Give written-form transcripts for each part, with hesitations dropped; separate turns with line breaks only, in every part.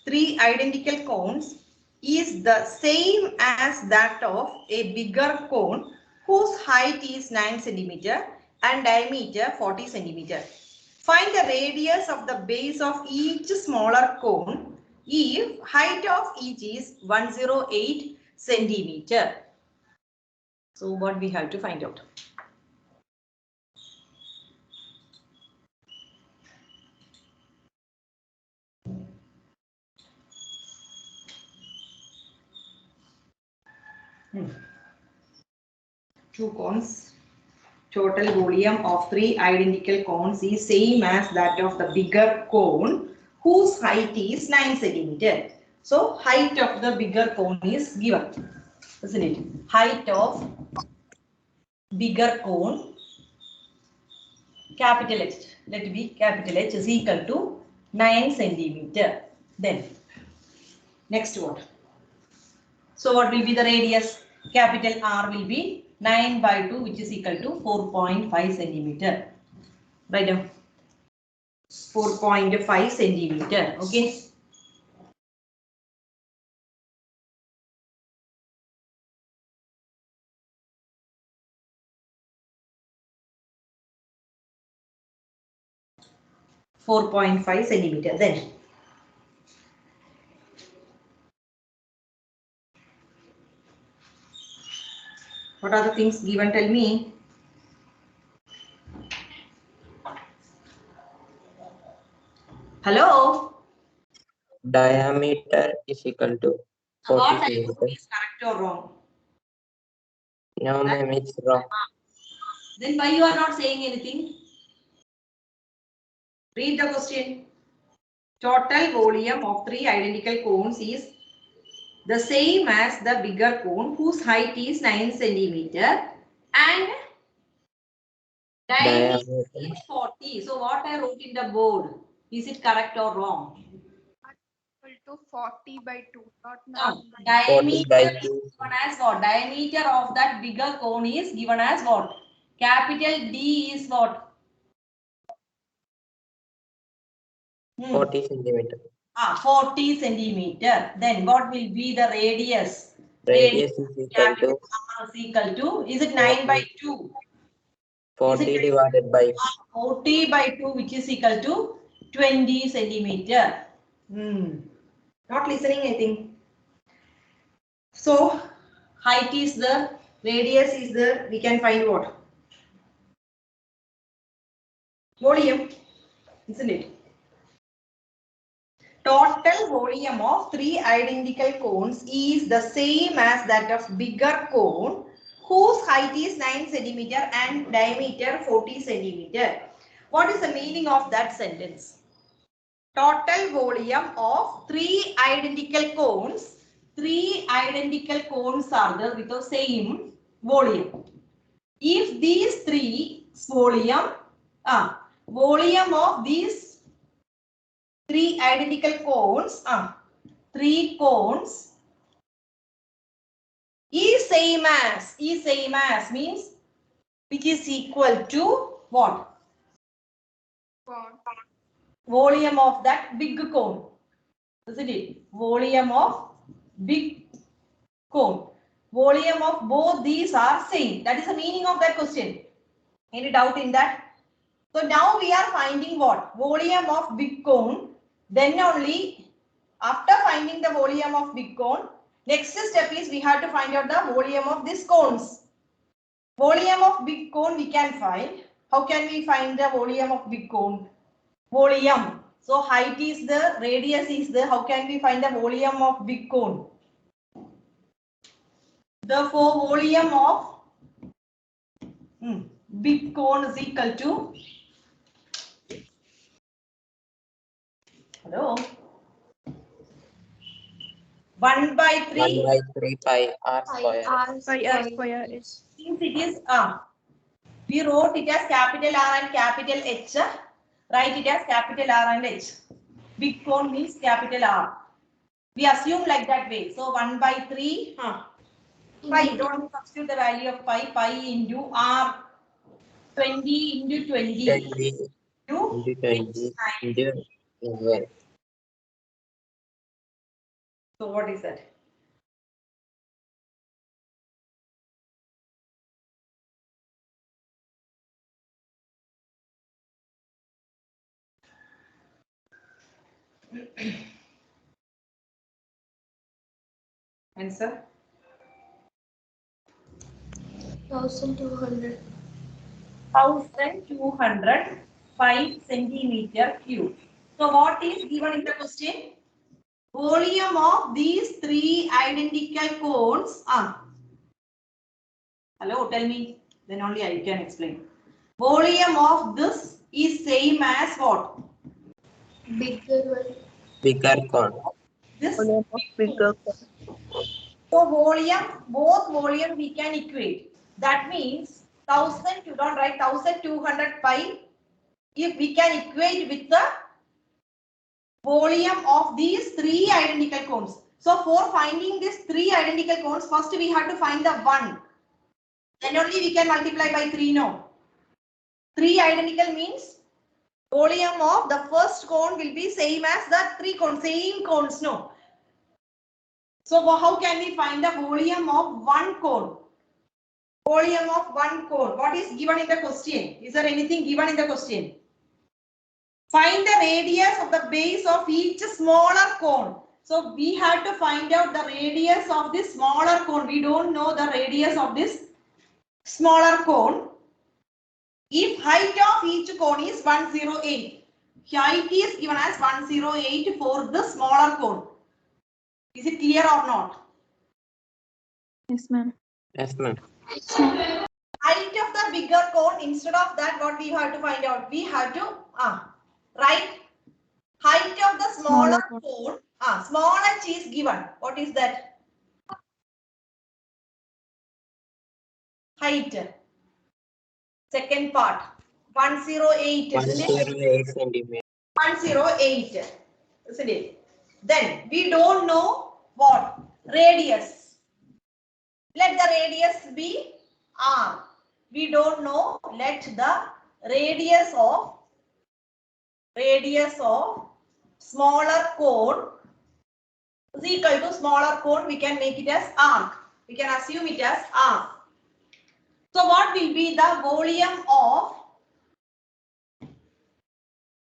three identical cones is the same as that of a bigger cone whose height is 9 centimeter and diameter 40 centimeter. Find the radius of the base of each smaller cone if height of each is 108 centimeter. So what we have to find out? Two cones. Total volume of three identical cones is same as that of the bigger cone whose height is 9 centimeter. So height of the bigger cone is given, isn't it? Height of bigger cone, capital H, let it be capital H, is equal to 9 centimeter. Then next what? So what will be the radius? Capital R will be 9 by 2, which is equal to 4.5 centimeter. Write down 4.5 centimeter. Okay. .5 centimeter. Then what are the things given? Tell me. Hello.
Diameter is equal to 40
What I
centimeters.
put is correct or wrong?
No, ma'am, it's wrong.
Then why you are not saying anything? Read the question. Total volume of three identical cones is the same as the bigger cone whose height is 9 centimeter and diameter is 40. So what I wrote in the board, is it correct or wrong?
Equal to 40 by 2, not 9
No,
by 2.
diameter is given as what? Diameter of that bigger cone is given as what? Capital D is what?
40 centimeter.
40 centimeter. Then what will be the radius?
Radius is equal to
R is equal to, is it 9 by 2?
40 divided by
40 by 2, which is equal to 20 centimeter. Not listening, I think. So height is there, radius is there. We can find what? Volume, isn't it? Total volume of three identical cones is the same as that of bigger cone whose height is 9 centimeter and diameter 40 centimeter. What is the meaning of that sentence? Total volume of three identical cones. Three identical cones are there with the same volume. If these three volume of these three identical cones, three cones is same as means which is equal to what? Volume of that big cone, isn't it? Volume of big cone. Volume of both these are same. That is the meaning of that question. Any doubt in that? So now we are finding what? Volume of big cone. Then only after finding the volume of big cone, next step is we have to find out the volume of these cones. Volume of big cone we can find. How can we find the volume of big cone? Volume. So height is the, radius is the, how can we find the volume of big cone? Therefore, volume of big cone is equal to, hello, 1 by 3.
1 by 3 pi r square.
R square is.
Since it is, we wrote it as capital R and capital H. Write it as capital R and H. Big cone means capital R. We assume like that way. So 1 by 3. Pi. Don't substitute the value of pi. Pi into R. 20 into 20.
20 into 20 into 11.
So what is that? Answer?
1200.
1205 centimeter cube. So what is given in the question? Volume of these three identical cones. Hello, tell me. Then only I can explain. Volume of this is same as what?
Bigger one.
Bigger cone.
This
Volume of bigger cone.
So volume, both volume we can equate. That means 1000, you don't write 1200 pi. If we can equate with the volume of these three identical cones. So for finding these three identical cones, first we have to find the one. Then only we can multiply by 3, no. 3 identical means volume of the first cone will be same as the three cones, same cones, no. So how can we find the volume of one cone? Volume of one cone. What is given in the question? Is there anything given in the question? Find the radius of the base of each smaller cone. So we have to find out the radius of this smaller cone. We don't know the radius of this smaller cone. If height of each cone is 108, height is given as 108 for the smaller cone. Is it clear or not?
Yes, ma'am.
Yes, ma'am.
Height of the bigger cone, instead of that, what we have to find out? We have to write height of the smaller cone. Small h is given. What is that? Height. Second part. 108. Isn't it?
108 centimeter.
108. Isn't it? Then we don't know what? Radius. Let the radius be r. We don't know. Let the radius of smaller cone is equal to smaller cone. We can make it as arc. We can assume it as arc. So what will be the volume of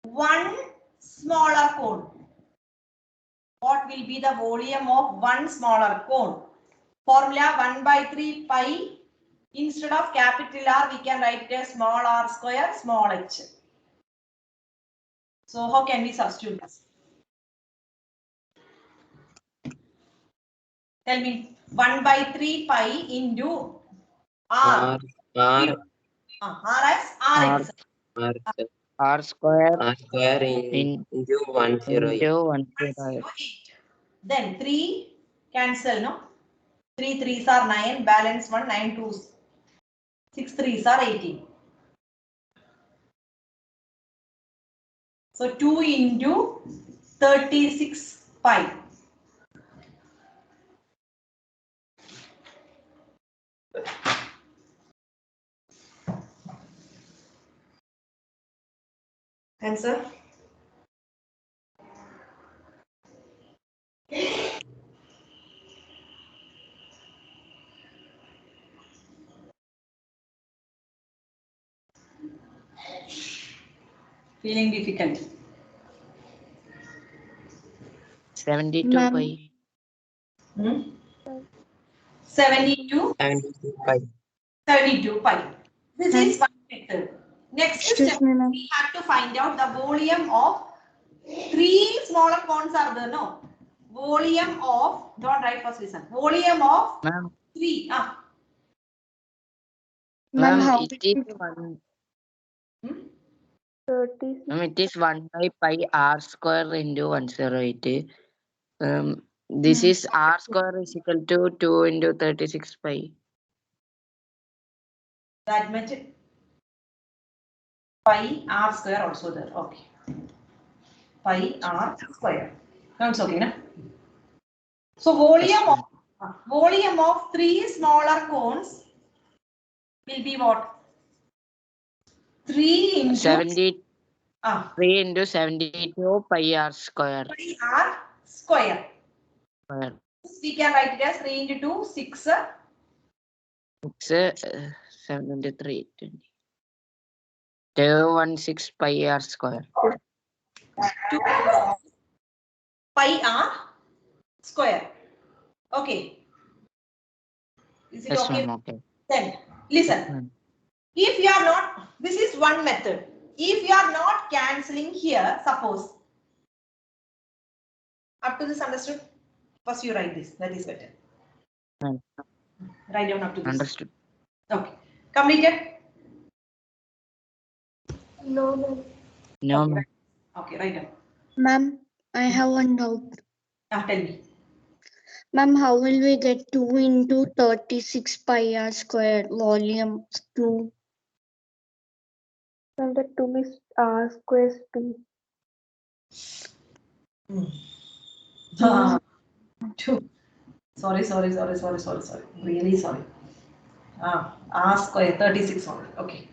one smaller cone? What will be the volume of one smaller cone? Formula 1 by 3 pi. Instead of capital R, we can write it as small r square, small h. So how can we substitute this? Tell me. 1 by 3 pi into r.
R
Rx, Rx.
R square
into 108.
into 108.
Then 3 cancel, no? 3 3s are 9, balance 1, 9 2s. 6 3s are 18. So 2 into 36 pi. Answer? Feeling difficult?
72
Ma'am.
pi.
72?
72 pi.
This
Ma'am.
is one method. Next
Excuse
step,
me, ma'am.
we have to find out the volume of three smaller cones are there, no? Volume of, don't write first listen. Volume of
Ma'am,
3.
Ma'am,
ma'am,
how
it
big
is
is
one.
36?
Ma'am, it is 1 by pi r square into 108. This is r square is equal to 2 into 36 pi.
That much pi r square also there. Okay. Pi r square. Sounds okay, na? So volume of three smaller cones will be what? 3 into
73 into 72 pi r square.
pi r square.
square.
We can write it as 3 into 2, 6.
6, 7 into 3, 20. 216 pi r square.
2 pi r square. Okay. Is it
Yes,
okay?
ma'am, okay.
Then listen.
Ma'am.
If you are not, this is one method. If you are not cancelling here, suppose. Up to this understood? First you write this. That is better.
Ma'am.
Write down up to this.
Understood.
Okay. Completed?
No, no.
No,
Okay,
ma'am.
Okay, write down.
Ma'am, I have one doubt.
Tell me.
Ma'am, how will we get 2 into 36 pi r square volume 2?
And the 2 is r square 2.
Ah, 2. Sorry. Really sorry. R square 36 only. Okay.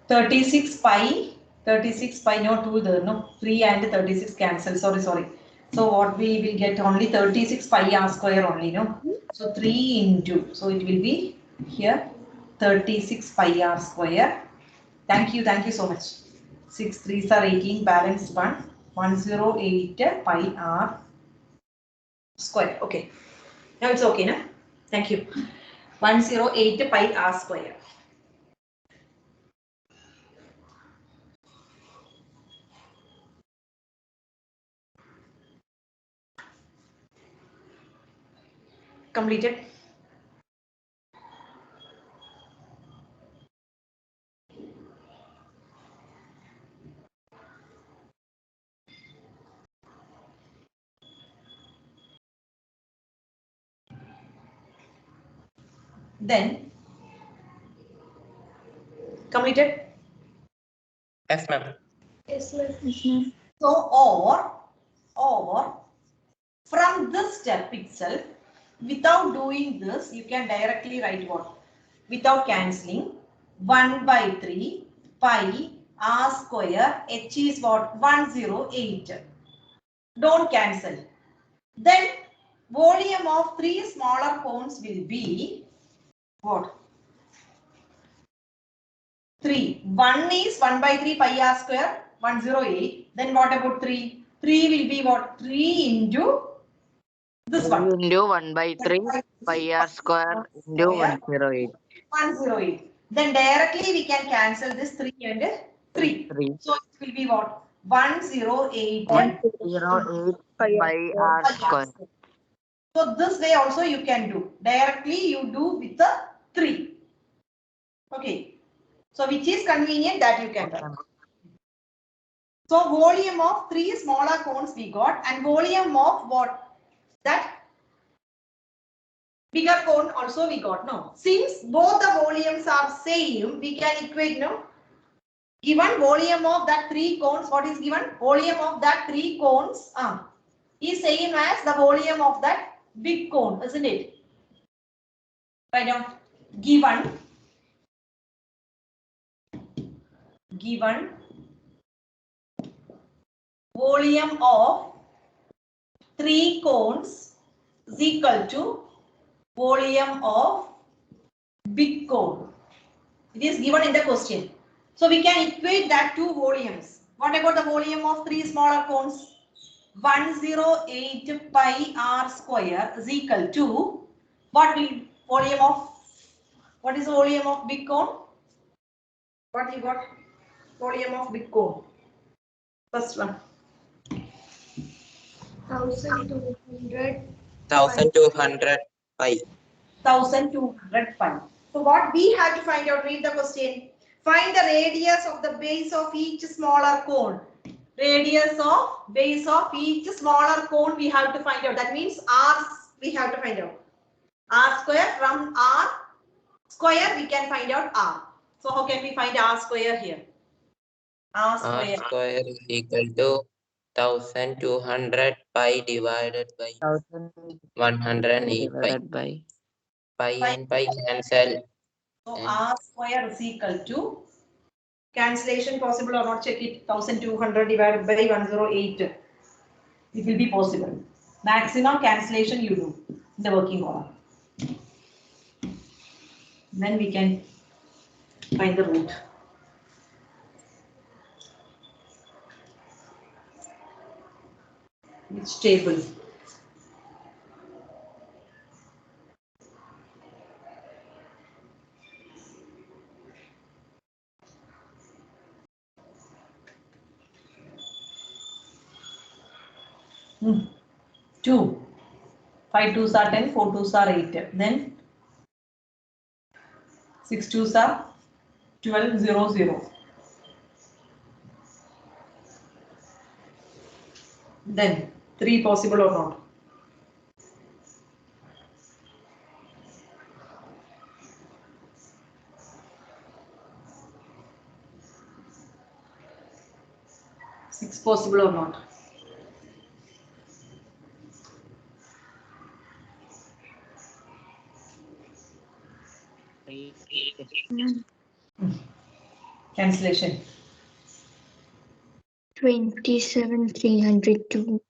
36 pi, no 2 there, no. 3 and 36 cancel. Sorry. So what we will get only 36 pi r square only, no. So 3 into, so it will be here 36 pi r square. Thank you so much. 6 3s are 18, balance 1, 108 pi r square. Okay. Now it's okay, no? Thank you. 108 pi r square. Completed. Then completed.
Yes, ma'am.
Yes, ma'am.
So or from this step itself, without doing this, you can directly write what? Without cancelling, 1 by 3 pi r square h is what? 108. Don't cancel. Then volume of 3 smaller cones will be what? 3. 1 is 1 by 3 pi r square, 108. Then what about 3? 3 will be what? 3 into this
3
one.
into 1 by 3 pi r square into 108.
108. Then directly we can cancel this 3 and 3.
3.
So it will be what? 108
108 pi r square.
So this way also you can do. Directly you do with the 3. Okay. So which is convenient, that you can do. So volume of 3 smaller cones we got, and volume of what? That bigger cone also we got. No. Since both the volumes are same, we can equate, no? Given volume of that 3 cones, what is given? Volume of that 3 cones is same as the volume of that big cone, isn't it? Write down. Given volume of 3 cones is equal to volume of big cone. It is given in the question. So we can equate that two volumes. What about the volume of 3 smaller cones? 108 pi r square is equal to what is the volume of big cone? What you got? Volume of big cone. First one.
1200.
1200 pi.
1200 pi. So what we have to find out, read the question. Find the radius of the base of each smaller cone. Radius of base of each smaller cone we have to find out. That means r we have to find out. R square, from r square we can find out r. So how can we find r square here? R
R
square.
square is equal to 1200 pi divided by 108 pi.
Divided by
Pi and pi cancel.
So
And
r square is equal to, cancellation possible or not, check it, 1200 divided by 108. It will be possible. Maximum cancellation you do in the working column. Then we can find the root. Which table? Hmm. 2. 5 2s are 10, 4 2s are 8. Then 6 2s are 12, 0, 0. Then 3 possible or not? Six possible or not? Cancellation.
27 302.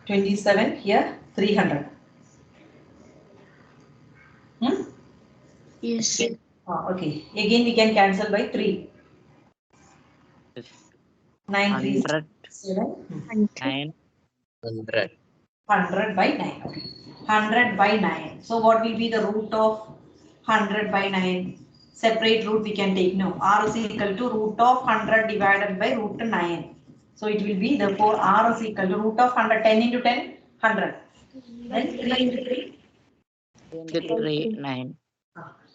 27 here 300.
Yes.
Okay. Again we can cancel by 3. 9 3
100,
7.
9,
100.
100 by 9. Okay. 100 by 9. So what will be the root of 100 by 9? Separate root we can take now. R is equal to root of 100 divided by root 9. So it will be therefore R is equal to root of 100. 10 into 10, 100. Then 3 into 3.
23, 9.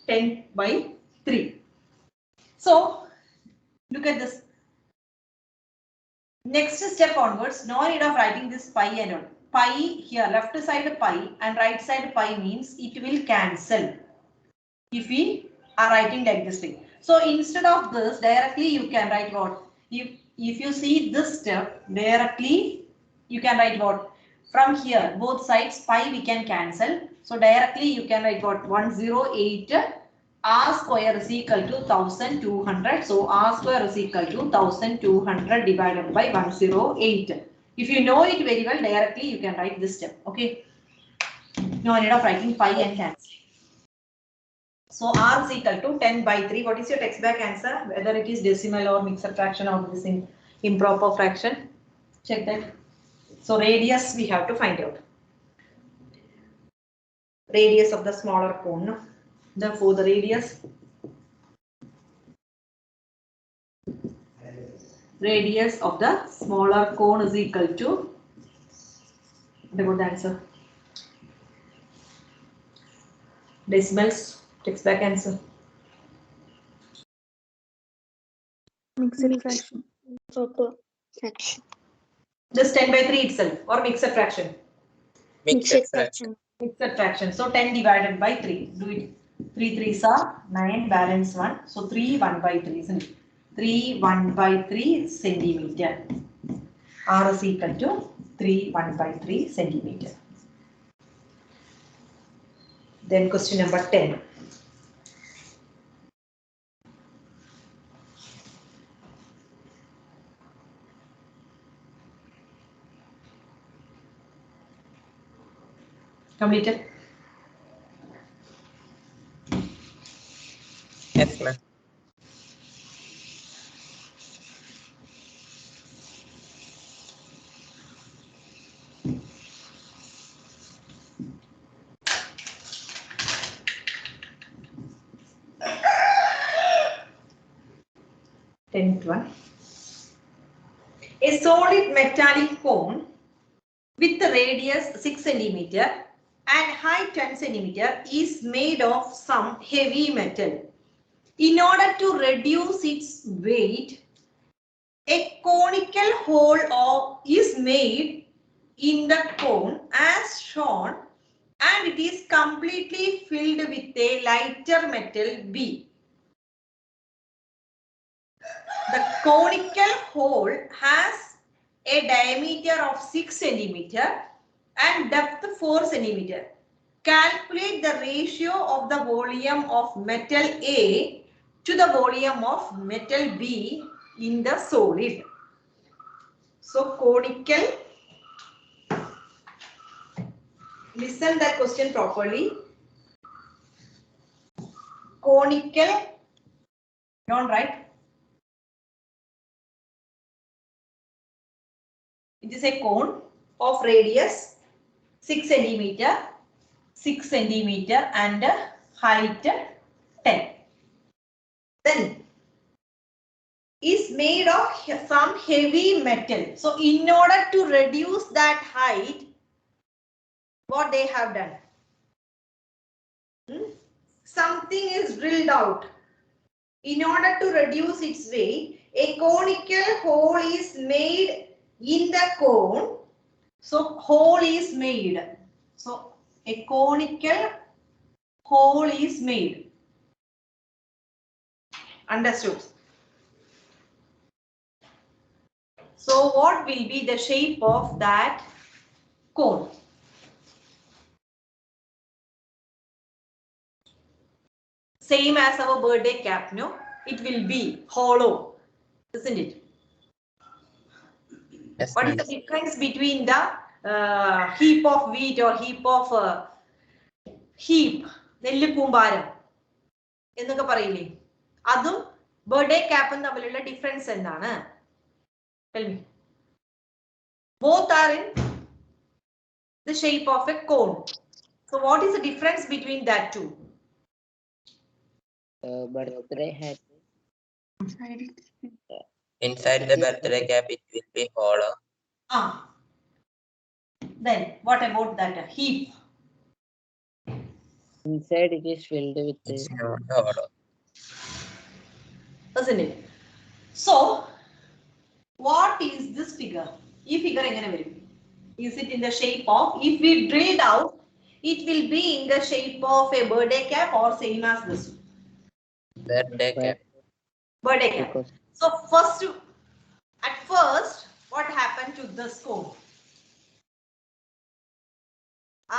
10 by 3. So look at this. Next step onwards, no need of writing this pi and all. Pi here, left side pi and right side pi means it will cancel if we are writing like this way. So instead of this, directly you can write what? If you see this step, directly you can write what? From here, both sides pi we can cancel. So directly you can write what? 108 R square is equal to 1200. So R square is equal to 1200 divided by 108. If you know it very well, directly you can write this step. Okay. No need of writing pi and cancel. So R is equal to 10 by 3. What is your text back answer? Whether it is decimal or mixed fraction or this improper fraction. Check that. So radius we have to find out. Radius of the smaller cone. Therefore the radius of the smaller cone is equal to, what about the answer? Decimals, text back answer.
Mixed fraction. Proper fraction.
Just 10 by 3 itself or mixed fraction?
Mixed fraction.
Mixed fraction. So 10 divided by 3. Do it. 3 3s are 9, balance 1. So 3 1 by 3, isn't it? 3 1 by 3 centimeter. R is equal to 3 1 by 3 centimeter. Then question number 10. Completed?
Yes, ma'am.
Tenth one. A solid metallic cone with the radius 6 centimeter and height 10 centimeter is made of some heavy metal. In order to reduce its weight, a conical hole is made in the cone as shown, and it is completely filled with a lighter metal B. The conical hole has a diameter of 6 centimeter and depth 4 centimeter. Calculate the ratio of the volume of metal A to the volume of metal B in the solid. So conical listen that question properly. Conical, don't write. It is a cone of radius 6 centimeter, 6 centimeter and height 10. Then is made of some heavy metal. So in order to reduce that height, what they have done? Something is drilled out. In order to reduce its weight, a conical hole is made in the cone. So hole is made. So a conical hole is made. Understood? So what will be the shape of that cone? Same as our birthday cap, no? It will be hollow, isn't it?
Yes,
What is the
miss.
difference between the heap of wheat or heap of heap? നെല്ലിക്കൂമ്പാരം എന്നൊക്കെ പറയില്ലേ? അതും birthday cap തമ്മിലുള്ള difference എന്താണ്? Tell me. Both are in the shape of a cone. So what is the difference between that two?
Birthday hat.
Inside the birthday cap, it will be hollow.
Then what about that heap?
Inside it is filled with
It's not hollow.
Isn't it? So what is this figure? This figure is it in the shape of, if we drilled out, it will be in the shape of a birthday cap or same as this
Birthday cap.
birthday cap.
because
So at first what happened to this cone?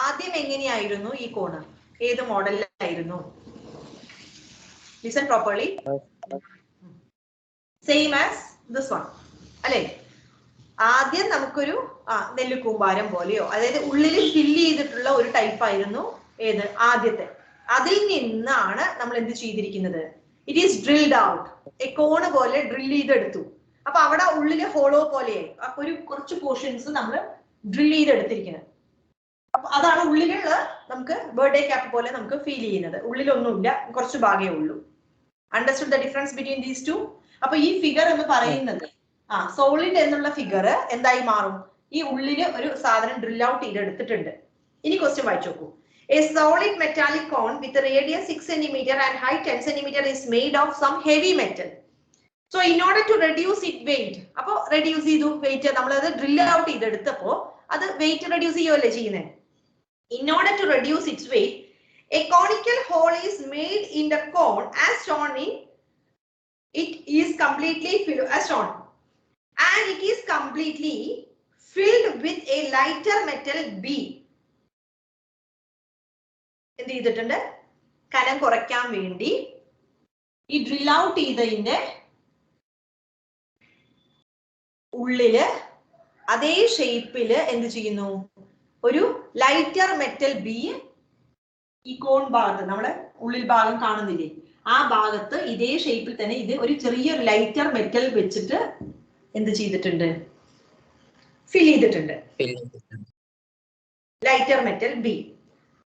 ആദ്യം എങ്ങനെയായിരുന്നു ഈ cone? ഏത് മോഡലിലായിരുന്നു? Listen properly. Same as this one. അല്ലേ? ആദ്യം നമുക്കൊരു നെല്ലിക്കൂമ്പാരം പോലെയോ അതായത് ഉള്ളിൽ ഫില്ല് ചെയ്തിട്ടുള്ള ഒരു ടൈപ്പ് ആയിരുന്നു ഏത് ആദ്യത്തെ. അതിൽ നിന്നാണ് നമ്മൾ എന്ത് ചെയ്തിരിക്കുന്നത്? It is drilled out. A cone പോലെ ഡ്രിൽ ചെയ്തെടുത്തു. അപ്പൊ അവിടെ ഉള്ളില് ഹോളോ പോലെയായി. അപ്പൊ ഒരു കുറച്ച് പോർഷൻസ് നമ്മൾ ഡ്രിൽ ചെയ്തെടുത്തിരിക്കുന്നത്. അപ്പൊ അതാണ് ഉള്ളിലുള്ള നമുക്ക് ബർത്ത്ഡേ ക്യാപ്പ് പോലെ നമുക്ക് ഫീൽ ചെയ്യുന്നത്. ഉള്ളിലൊന്നുമില്ല, കുറച്ച് ഭാഗമേ ഉള്ളൂ. Understood the difference between these two? അപ്പൊ ഈ ഫിഗർ എന്ന് പറയുന്നത് സോളിഡ് എന്നുള്ള ഫിഗർ എന്തായി മാറും? ഈ ഉള്ളില് ഒരു സാധനം ഡ്രിൽ ഔട്ട് ചെയ്തെടുത്തിട്ടുണ്ട്. ഇനി ക്വസ്റ്റ്യൻ വായിച്ചു നോക്കൂ. A solid metallic cone with a radius 6 cm and height 10 cm is made of some heavy metal. So in order to reduce its weight, അപ്പൊ റെഡ്യൂസ് ചെയ്തു വെയിറ്റ്, നമ്മളത് ഡ്രിൽ ഔട്ട് ചെയ്തെടുത്തപ്പോ അത് wait reduce ചെയ്യുമല്ലേ ചെയ്യുന്നത്? In order to reduce its weight, a conical hole is made in the cone as shown in. It is completely filled as shown, and it is completely filled with a lighter metal bead. എന്ത് ചെയ്തിട്ടുണ്ട്? കനം കുറയ്ക്കാൻ വേണ്ടി ഈ drill out ചെയ്തതിന്റെ ഉള്ളില് അതേ ഷേപ്പില് എന്ത് ചെയ്യുന്നു? ഒരു ലൈറ്റർ മെറ്റൽ ബി ഈ കോൺ ഭാഗത്ത് നമ്മള് ഉള്ളിൽ ഭാഗം കാണുന്നില്ലേ, ആ ഭാഗത്ത് ഇതേ ഷേപ്പിൽ തന്നെ ഇത് ഒരു ചെറിയൊരു ലൈറ്റർ മെറ്റൽ വെച്ചിട്ട് എന്ത് ചെയ്തിട്ടുണ്ട്? ഫിൽ ചെയ്തിട്ടുണ്ട്. Lighter metal B.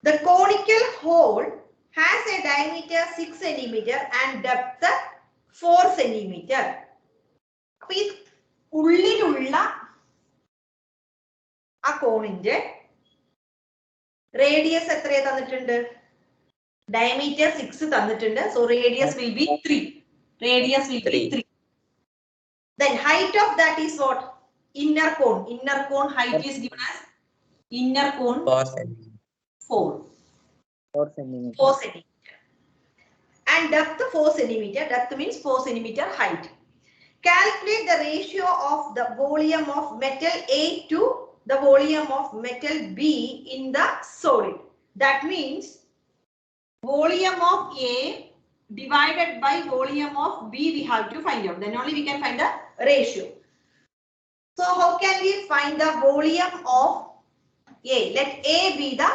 The conical hole has a diameter 6 cm and depth 4 cm. അപ്പൊ ഈ ഉള്ളിലുള്ള ആ കോണിന്റെ റേഡിയസ് എത്രയാ തന്നിട്ടുണ്ട്? ഡയമീറ്റർ 6 തന്നിട്ടുണ്ട്. So radius will be 3. Radius will be 3. Then height of that is what? Inner cone. Inner cone height is given as inner cone
4 cm.
4 cm.
4 cm. And depth 4 cm. Depth means 4 cm height. Calculate the ratio of the volume of metal A to the volume of metal B in the solid. That means volume of A divided by volume of B we have to find out. Then only we can find the ratio. So how can we find the volume of A. Let A be the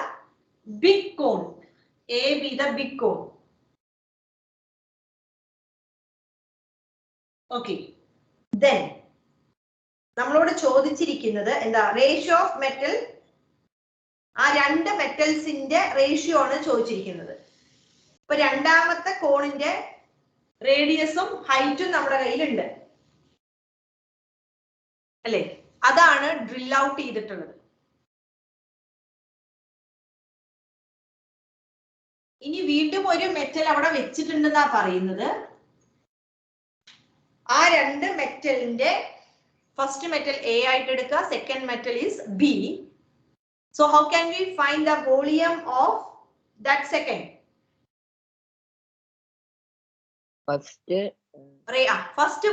big cone. A be the big cone. Okay. Then നമ്മളോട് ചോദിച്ചിരിക്കുന്നത് എന്താ? Ratio of metal. ആ രണ്ട് മെറ്റൽസിന്റെ ratio ആണ് ചോദിച്ചിരിക്കുന്നത്. ഇപ്പൊ രണ്ടാമത്തെ കോണിന്റെ റേഡിയസും ഹൈറ്റും നമ്മുടെ കയ്യിലുണ്ട് അല്ലേ? അതാണ് ഡ്രിൽ ഔട്ട് ചെയ്തിട്ടുള്ളത്. ഇനി വീണ്ടും ഒരു മെറ്റൽ അവിടെ വെച്ചിട്ടുണ്ടെന്നാ പറയുന്നത്. ആ രണ്ട് മെറ്റലിന്റെ ഫസ്റ്റ് മെറ്റൽ എ ആയിട്ട് എടുക്കുക, second metal is B. So how can we find the volume of that second? First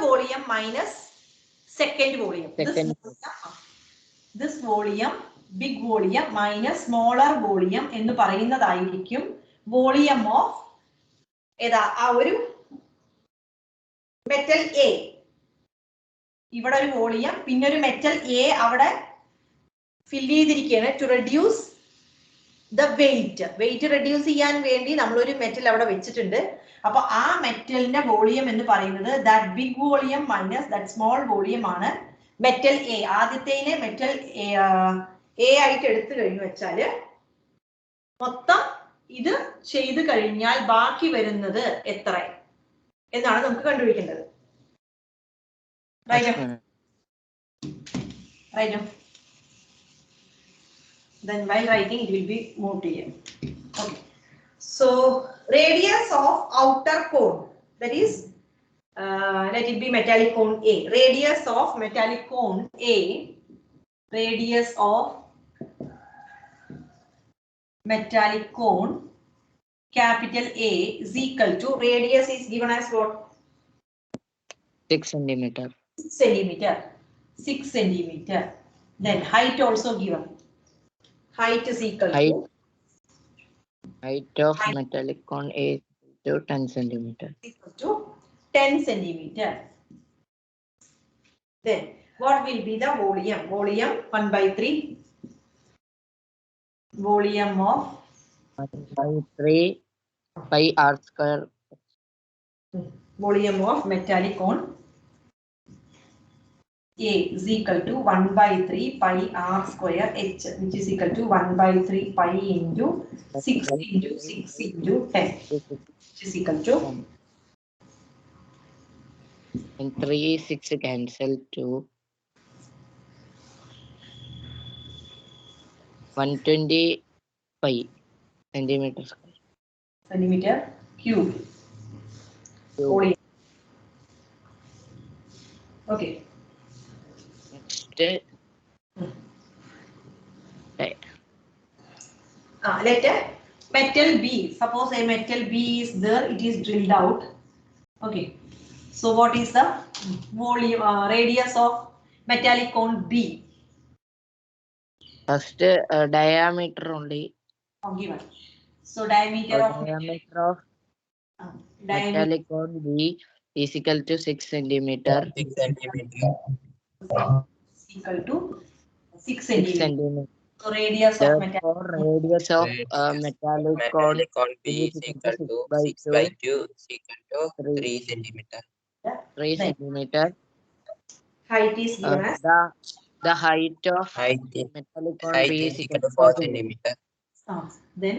volume minus second volume. This volume, big volume minus smaller volume എന്ന് പറയുന്നതായിരിക്കും വോളിയം ഓഫ് ഏതാ ആ ഒരു metal A. ഇവിടെ ഒരു volume, പിന്നെ ഒരു metal A അവിടെ ഫിൽ ചെയ്തിരിക്കുകയാണ് to reduce the weight. Weight reduce ചെയ്യാൻ വേണ്ടി നമ്മൾ ഒരു മെറ്റൽ അവിടെ വെച്ചിട്ടുണ്ട്. അപ്പൊ ആ മെറ്റലിന്റെ വോളിയം എന്ന് പറയുന്നത് that big volume minus that small volume ആണ് മെറ്റൽ എ. ആദ്യത്തേനെ മെറ്റൽ എ ആയിട്ട് എടുത്തു കഴിഞ്ഞു വെച്ചാല് മൊത്തം ഇത് ചെയ്ത് കഴിഞ്ഞാൽ ബാക്കി വരുന്നത് എത്ര എന്നാണ് നമുക്ക് കണ്ടുപിടിക്കേണ്ടത്. റൈറ്റോ? Then while writing it will be more clear. Okay. So radius of outer cone, that is let it be metallic cone A. Radius of metallic cone A, radius of metallic cone capital A is equal to, radius is given as what?
6 centimeter.
6 centimeter. 6 centimeter. Then height also given. Height is equal to
height of metallic cone A to 10 centimeter.
Equal to 10 centimeter. Then what will be the volume? Volume 1/3. Volume of
1/3 pi r square.
Volume of metallic cone A is equal to 1/3 pi r square h, which is equal to 1/3 pi into 6 into 6 into 10, which is equal to,
and 3 6 cancel to 120 pi centimeter square.
Centimeter cube. Volume. Okay. Let a metal B, suppose a metal B is there, it is drilled out. Okay. So what is the volume, radius of metallic cone B?
First diameter only.
Given. So diameter of
metallic cone B is equal to 6 centimeter.
6 centimeter.
Is equal to 6 centimeter. So radius of metallic
radius of metallic cone
B is equal to 6/2 is equal to 3 centimeter.
3 centimeter.
Height is given as
the height of metallic cone B is equal to 4 centimeter.
Then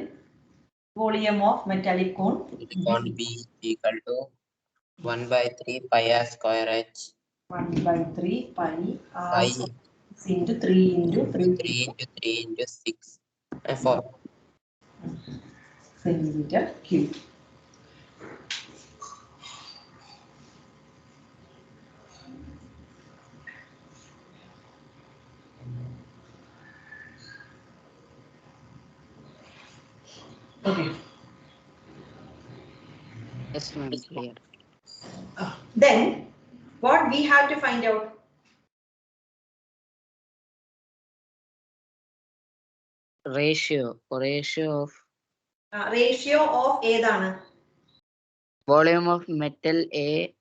volume of metallic cone
B is equal to 1/3 pi r square h.
1/3 pi r into 3 into 3
into 3 into 6 4
centimeter cube. Okay.
Yes, ma'am, clear.
Then what we have to find out?
Ratio of
ratio of ഏതാണ്?
volume of metal A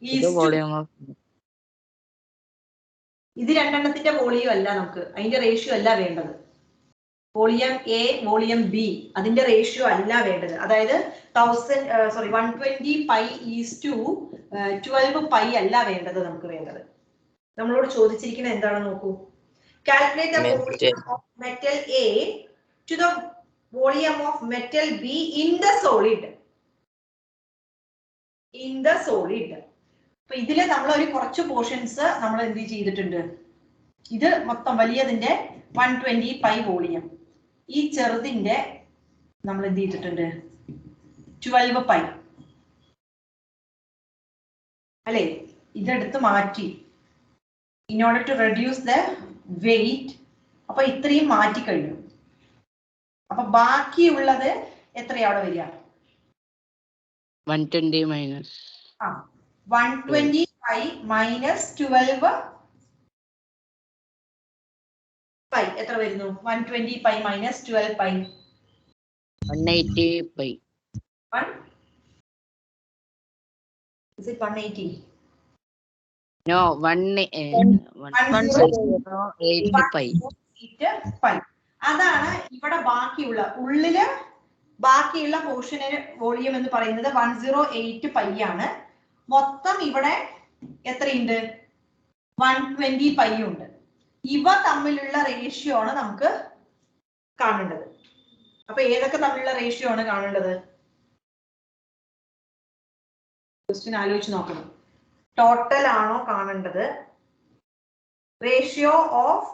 is
the volume of
ഇത് രണ്ടെണ്ണത്തിന്റെ volume അല്ല നമുക്ക്, അതിന്റെ ratio അല്ല വേണ്ടത്. Volume A volume B അതിന്റെ ratio അല്ല വേണ്ടത്. അതായത് 120 പൈ ഈസ് ടു 12 പൈ അല്ല വേണ്ടത് നമുക്ക് വേണ്ടത്. നമ്മളോട് ചോദിച്ചിരിക്കുന്നത് എന്താണെന്ന് നോക്കൂ. Calculate the volume of metal A to the volume of metal B in the solid. അപ്പൊ ഇതില് നമ്മൾ ഒരു കുറച്ച് പോർഷൻസ് നമ്മൾ എന്ത് ചെയ്തിട്ടുണ്ട്, ഇത് മൊത്തം വലിയതിന്റെ 120 പൈ വോളിയം, ഈ ചെറുതിന്റെ നമ്മൾ എന്ത് ചെയ്തിട്ടുണ്ട് 12 പൈ അല്ലെ. ഇതെടുത്ത് മാറ്റി in order to reduce the weight. അപ്പൊ ഇത്രയും മാറ്റി കഴിഞ്ഞു. അപ്പൊ ബാക്കിയുള്ളത് എത്രയാ അവിടെ വരിക?
120 minus
120 പൈ മൈനസ് 12 പൈ എത്ര വരുന്നു? 120 pi minus 12 pi
180 pi.
Is it 180?
No, 108 pi.
അതാണ് ഇവിടെ ബാക്കിയുള്ള ഉള്ളില് ബാക്കിയുള്ള പോർഷന് വോളിയം എന്ന് പറയുന്നത് 108 പൈ ആണ്. മൊത്തം ഇവിടെ എത്രയുണ്ട്? 120 പൈ ഉണ്ട്. ഇവ തമ്മിലുള്ള റേഷ്യോ ആണ് നമുക്ക് കാണേണ്ടത്. അപ്പൊ ഏതൊക്കെ തമ്മിലുള്ള റേഷ്യോ ആണ് കാണേണ്ടത്? ക്വസ്റ്റ്യൻ ആലോചിച്ച് നോക്കണം. ടോട്ടൽ ആണോ കാണേണ്ടത്? Ratio of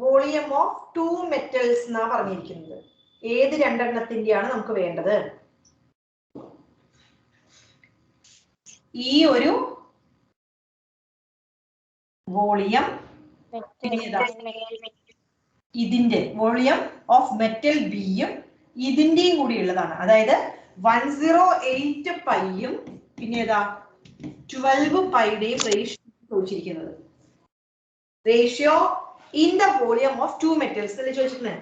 volume of 2 metals എന്നാ പറഞ്ഞിരിക്കുന്നത്. ഏത് രണ്ടെണ്ണത്തിന്റെയാണ് നമുക്ക് വേണ്ടത്? ഈ ഒരു വോളിയം, ഇതിന്റെ വോളിയം ഓഫ് മെറ്റൽ ബിയും ഇതിന്റെയും കൂടി ഉള്ളതാണ്. അതായത് 108 പൈയും പിന്നെ ഏതാ 12 പൈയുടെയും റേഷ്യോ ചോദിച്ചിരിക്കുന്നത്. Ratio in the volume of 2 metals അല്ലേ ചോദിച്ചിരിക്കുന്നത്.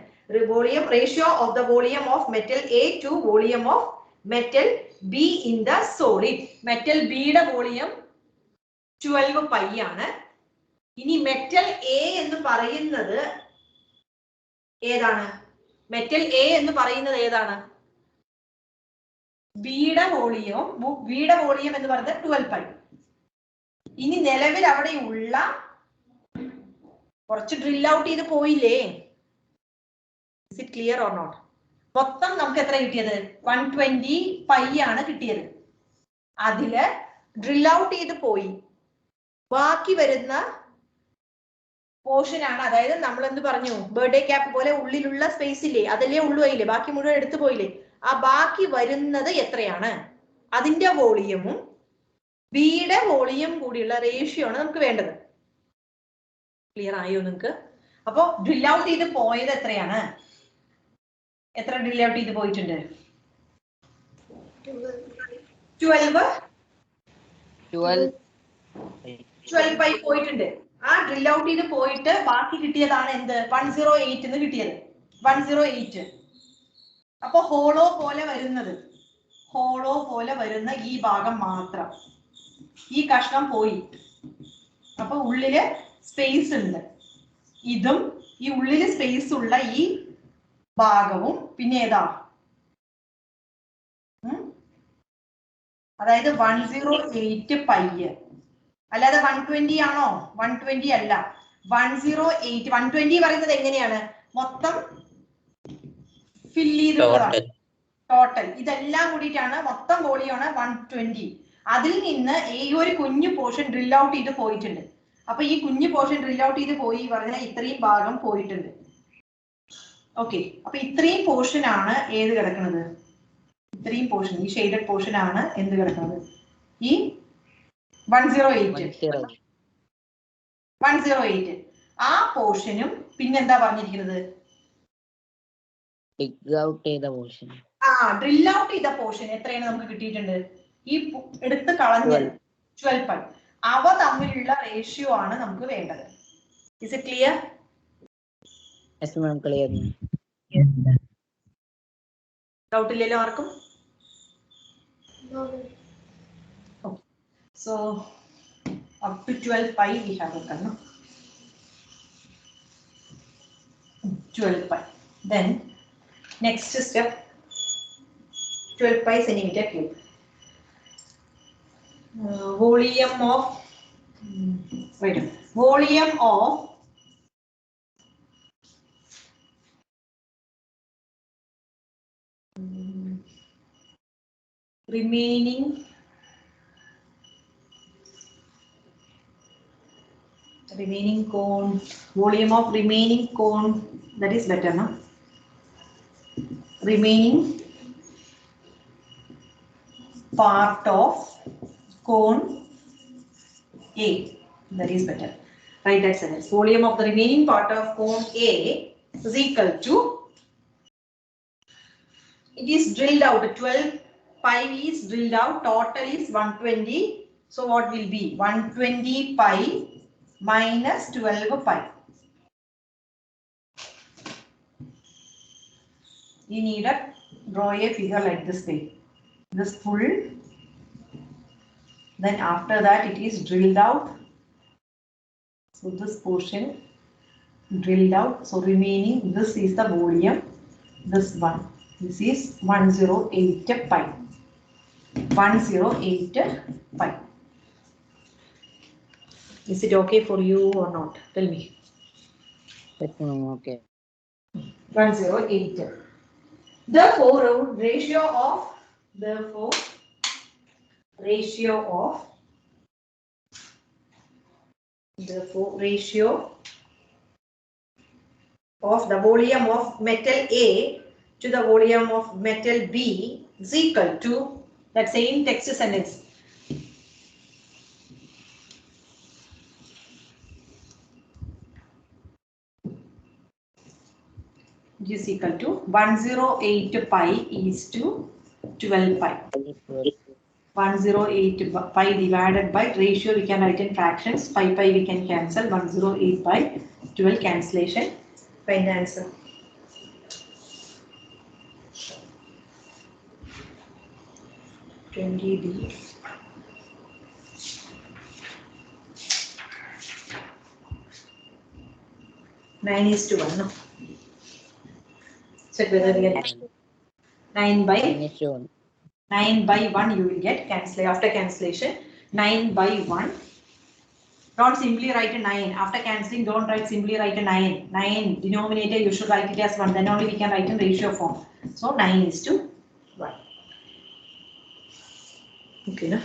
Volume ratio of the volume of metal A to volume of metal B in the solid. Metal ബിയുടെ വോളിയം 12 പൈ ആണ്. ഇനി മെറ്റൽ എ എന്ന് പറയുന്നത് ഏതാണ്? മെറ്റൽ എ എന്ന് പറയുന്നത് ഏതാണ്? ബിയുടെ വോളിയം എന്ന് പറയുന്നത് 12 പൈ. ഇനി നിലവിൽ അവിടെ ഉള്ള കുറച്ച് ഡ്രിൽ ഔട്ട് ചെയ്ത് പോയില്ലേ? Is it clear or not? മൊത്തം നമുക്ക് എത്ര കിട്ടിയത്? 120 പൈ ആണ് കിട്ടിയത്. അതില് ഡ്രിൽ ഔട്ട് ചെയ്ത് പോയി. ബാക്കി വരുന്ന പോർഷൻ ആണ്, അതായത് നമ്മൾ എന്ത് പറഞ്ഞു, ബർത്ത്ഡേ ക്യാപ്പ് പോലെ ഉള്ളിലുള്ള സ്പേസ് ഇല്ലേ, അതല്ലേ ഉള്ളു അതില്ലേ, ബാക്കി മുഴുവൻ എടുത്തു പോയില്ലേ? ആ ബാക്കി വരുന്നത് എത്രയാണ്? അതിന്റെ വോളിയമും ബിയുടെ വോളിയം കൂടിയുള്ള റേഷ്യോ ആണ് നമുക്ക് വേണ്ടത്. ക്ലിയർ ആയോ നിങ്ങൾക്ക്? അപ്പൊ ഡ്രിൽ ഔട്ട് ചെയ്ത് പോയത് എത്രയാണ്? എത്ര ഡ്രിൽ ഔട്ട് ചെയ്ത് പോയിട്ടുണ്ട്? 12 പൈ പോയിട്ടുണ്ട്. ആ ഡ്രിൽ ഔട്ട് ചെയ്ത് പോയിട്ട് ബാക്കി കിട്ടിയതാണ് എന്ത്? 108 എന്ന് കിട്ടിയത്. 108. അപ്പൊ ഹോളോ പോലെ വരുന്ന ഈ ഭാഗം മാത്രം, ഈ കഷ്ണം പോയി. അപ്പൊ ഉള്ളില് സ്പേസ് ഉണ്ട്. ഇതും ഈ ഉള്ളില് സ്പേസ് ഉള്ള ഈ ഭാഗവും പിന്നെ ഏതാ? അതായത് 108 പൈ. അല്ലാതെ 120 ആണോ? 120 അല്ല. 108. 120 പറയുന്നത് എങ്ങനെയാണ്? മൊത്തം ഫില്ല് ചെയ്തിട്ടുള്ളതാണ്. ടോട്ടൽ ഇതെല്ലാം കൂടിയിട്ടാണ് മൊത്തം വോളിയമാണ് 120. അതിൽ നിന്ന് ഈ ഒരു കുഞ്ഞു പോർഷൻ ഡ്രിൽ ഔട്ട് ചെയ്ത് പോയിട്ടുണ്ട്. അപ്പൊ ഈ കുഞ്ഞു പോർഷൻ ഡ്രിൽ ഔട്ട് ചെയ്ത് പോയി പറഞ്ഞാൽ ഇത്രയും ഭാഗം പോയിട്ടുണ്ട്. ഓക്കെ, അപ്പൊ ഇത്രയും പോർഷൻ ആണ് ഏത് കിടക്കുന്നത്? ഇത്രയും പോർഷൻ, ഈ ഷെയ്ഡഡ് പോർഷൻ ആണ് എന്ത് കിടക്കുന്നത്? ഈ 108. ആ പോർഷനും പിന്നെന്താ പറഞ്ഞിരിക്കുന്നത്? ഡ്രിൽ ഔട്ട് ചെയ്ത പോർഷൻ എത്രയാണ് നമുക്ക് കിട്ടിയിട്ടുണ്ട്? ഈ എടുത്ത് കളഞ്ഞത് 12 പൈ. അവ തമ്മിലുള്ള റേഷ്യോ ആണ് നമുക്ക് വേണ്ടത്. Is it clear?
Yes ma'am, clear.
Doubt ഇല്ലല്ലോ ആർക്കും? So Up to 12 pi we have written. No? 12 pi. Then next step, 12 pi centimeter cube. Volume of volume of remaining cone, volume of remaining cone, that is better, no? Remaining part of cone A, that is better. Write that sentence. Volume of the remaining part of cone A is equal to, it is drilled out, 12 pi is drilled out, total is 120. So what will be 120 pi minus 12 pi. You need to draw a figure like this way. This full, then after that it is drilled out. So this portion drilled out. So remaining, this is the volume, this one. This is 108 pi. 108 pi. Is it okay for you or not? Tell me.
Okay.
108. Therefore, ratio of the volume of metal A to the volume of metal B is equal to that same text sentence. Is equal to 108 pi is to 12 pi. 108 pi divided by ratio we can write in fractions. Pi we can cancel. 108 pi 12 cancellation. Find the answer. D. Nine is to 1. No? Check whether we get 9 by 1 you will get cancel after cancellation. 9 by 1. Don't simply write a 9. After cancelling, don't write simply write a 9. 9 denominator you should write it as 1. Then only we can write in ratio form. So 9 is to 1. Okay, no?